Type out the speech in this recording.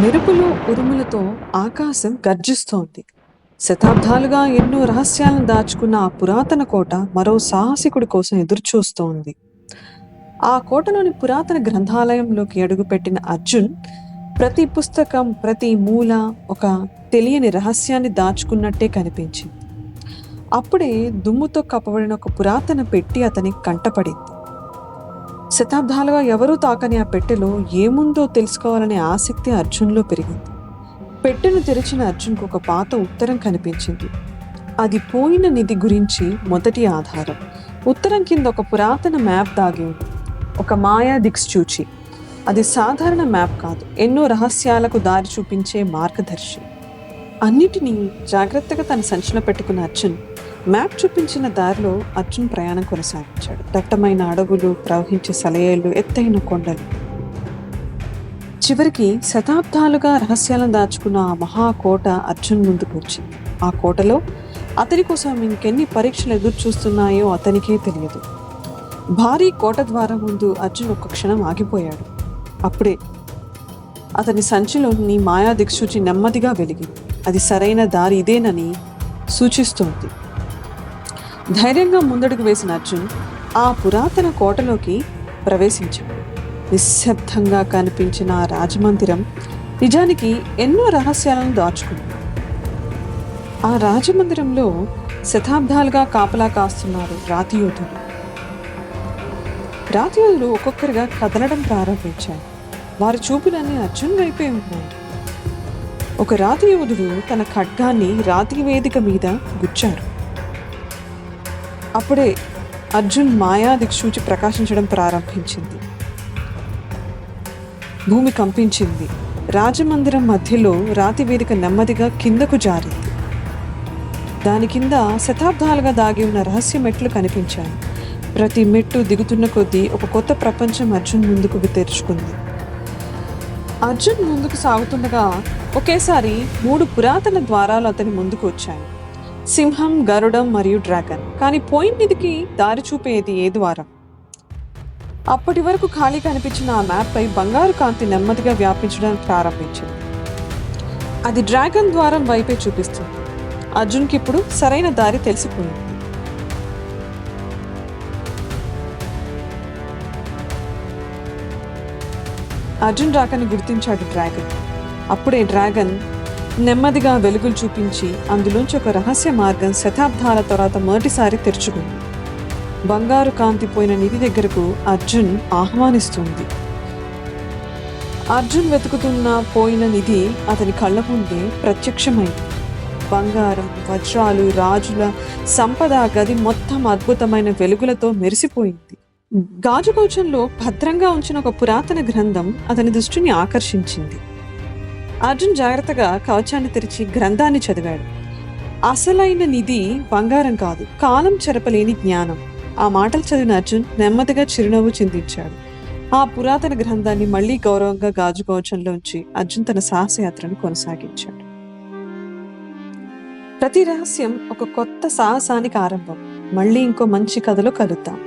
మెరుపులు ఉరుములతో ఆకాశం గర్జిస్తోంది. శతాబ్దాలుగా ఎన్నో రహస్యాలను దాచుకున్న ఆ పురాతన కోట మరో సాహసికుడి కోసం ఎదురుచూస్తోంది. ఆ కోటలోని పురాతన గ్రంథాలయంలోకి అడుగుపెట్టిన అర్జున్ ప్రతి పుస్తకం, ప్రతి మూల ఒక తెలియని రహస్యాన్ని దాచుకున్నట్టే కనిపించింది. అప్పుడే దుమ్ముతో కప్పబడిన ఒక పురాతన పెట్టి అతని కంటపడింది. శతాబ్దాలుగా ఎవరూ తాకని ఆ పెట్టెలో ఏముందో తెలుసుకోవాలనే ఆసక్తి అర్జున్లో పెరిగింది. పెట్టెను తెరిచిన అర్జున్కు ఒక పాత ఉత్తరం కనిపించింది. అది పోయిన నిధి గురించి మొదటి ఆధారం. ఉత్తరం కింద ఒక పురాతన మ్యాప్ దాగి ఉంది, ఒక మాయా దిక్సూచి. అది సాధారణ మ్యాప్ కాదు, ఎన్నో రహస్యాలకు దారి చూపించే మార్గదర్శి. అన్నిటినీ జాగ్రత్తగా తన సంచిలో పెట్టుకున్న అర్జున్ మ్యాప్ చూపించిన దారిలో ప్రయాణం కొనసాగించాడు. దట్టమైన అడవులు, ప్రవహించే సెలయేళ్లు, ఎత్తైన కొండలు. చివరికి శతాబ్దాలుగా రహస్యాలను దాచుకున్న ఆ మహాకోట అర్జున్ ముందుకు వచ్చింది. ఆ కోటలో అతని కోసం ఇంకెన్ని పరీక్షలు ఎదురు చూస్తున్నాయో అతనికే తెలియదు. భారీ కోట ద్వారం ముందు అర్జున్ ఒక్క క్షణం ఆగిపోయాడు. అప్పుడే అతని సంచిలోని మాయా దిక్సూచి నెమ్మదిగా వెలిగింది. అది సరైన దారి ఇదేనని సూచిస్తోంది. ధైర్యంగా ముందడుగు వేసిన అర్జున్ ఆ పురాతన కోటలోకి ప్రవేశించాడు. నిశ్శబ్దంగా కనిపించిన ఆ రాజమందిరం నిజానికి ఎన్నో రహస్యాలను దాచుకుంది. ఆ రాజమందిరంలో శతాబ్దాలుగా కాపలా కాస్తున్నారు రాతి యోధులు. రాతి యోధులు ఒక్కొక్కరిగా కదలడం ప్రారంభించారు. వారి చూపులన్నీ అర్జున్ వైపే ఉన్నాయి. ఒక రాతి యోధుడు తన ఖడ్గాన్ని రాతి వేదిక మీద గుచ్చారు. అప్పుడే అర్జున్ మాయా దిక్సూచి ప్రకాశించడం ప్రారంభించింది. భూమి కంపించింది. రాజమందిరం మధ్యలో రాతి వేదిక నెమ్మదిగా కిందకు జారింది. దాని కింద శతాబ్దాలుగా దాగి ఉన్న రహస్య మెట్లు కనిపించాయి. ప్రతి మెట్టు దిగుతున్న కొద్దీ ఒక కొత్త ప్రపంచం అర్జున్ ముందుకు తెరుచుకుంది. అర్జున్ ముందుకు సాగుతుండగా ఒకేసారి 3 పురాతన ద్వారాలు అతని ముందుకు వచ్చాయి. సింహం, గరుడం మరియు డ్రాగన్. కానీ పోయిన నిధికి దారి చూపేది ఏ ద్వారం? అప్పటి వరకు ఖాళీ కనిపించిన ఆ మ్యాప్ పై బంగారు కాంతి నెమ్మదిగా వ్యాపించడానికి ప్రారంభించింది. అది డ్రాగన్ ద్వారం వైపే చూపిస్తుంది. అర్జున్కి ఇప్పుడు సరైన దారి తెలిసిపోయింది. అర్జున్ డ్రాగన్ గుర్తించాడు డ్రాగన్. అప్పుడే డ్రాగన్ నెమ్మదిగా వెలుగులు చూపించి అందులోంచి ఒక రహస్య మార్గం శతాబ్దాల తర్వాత మొదటిసారి తెరుచుకుంది. బంగారు కాంతి పోయిన నిధి దగ్గరకు అర్జున్ ఆహ్వానిస్తుంది. అర్జున్ వెతుకుతున్న పోయిన నిధి అతని కళ్ళ ముందే ప్రత్యక్షమైంది. బంగారం, వజ్రాలు, రాజుల సంపద గది మొత్తం అద్భుతమైన వెలుగులతో మెరిసిపోయింది. గాజు కవచంలో భద్రంగా ఉంచిన ఒక పురాతన గ్రంథం అతని దృష్టిని ఆకర్షించింది. అర్జున్ జాగ్రత్తగా కవచాన్ని తెరిచి గ్రంథాన్ని చదివాడు. అసలైన నిధి బంగారం కాదు, కాలం చెరపలేని జ్ఞానం. ఆ మాటలు చదివిన అర్జున్ నెమ్మదిగా చిరునవ్వు చిందించాడు. ఆ పురాతన గ్రంథాన్ని మళ్లీ గౌరవంగా గాజు కవచంలోంచి అర్జున్ తన సాహసయాత్రను కొనసాగించాడు. ప్రతి రహస్యం ఒక కొత్త సాహసానికి ఆరంభం. మళ్ళీ ఇంకో మంచి కథలో కలుద్దాం.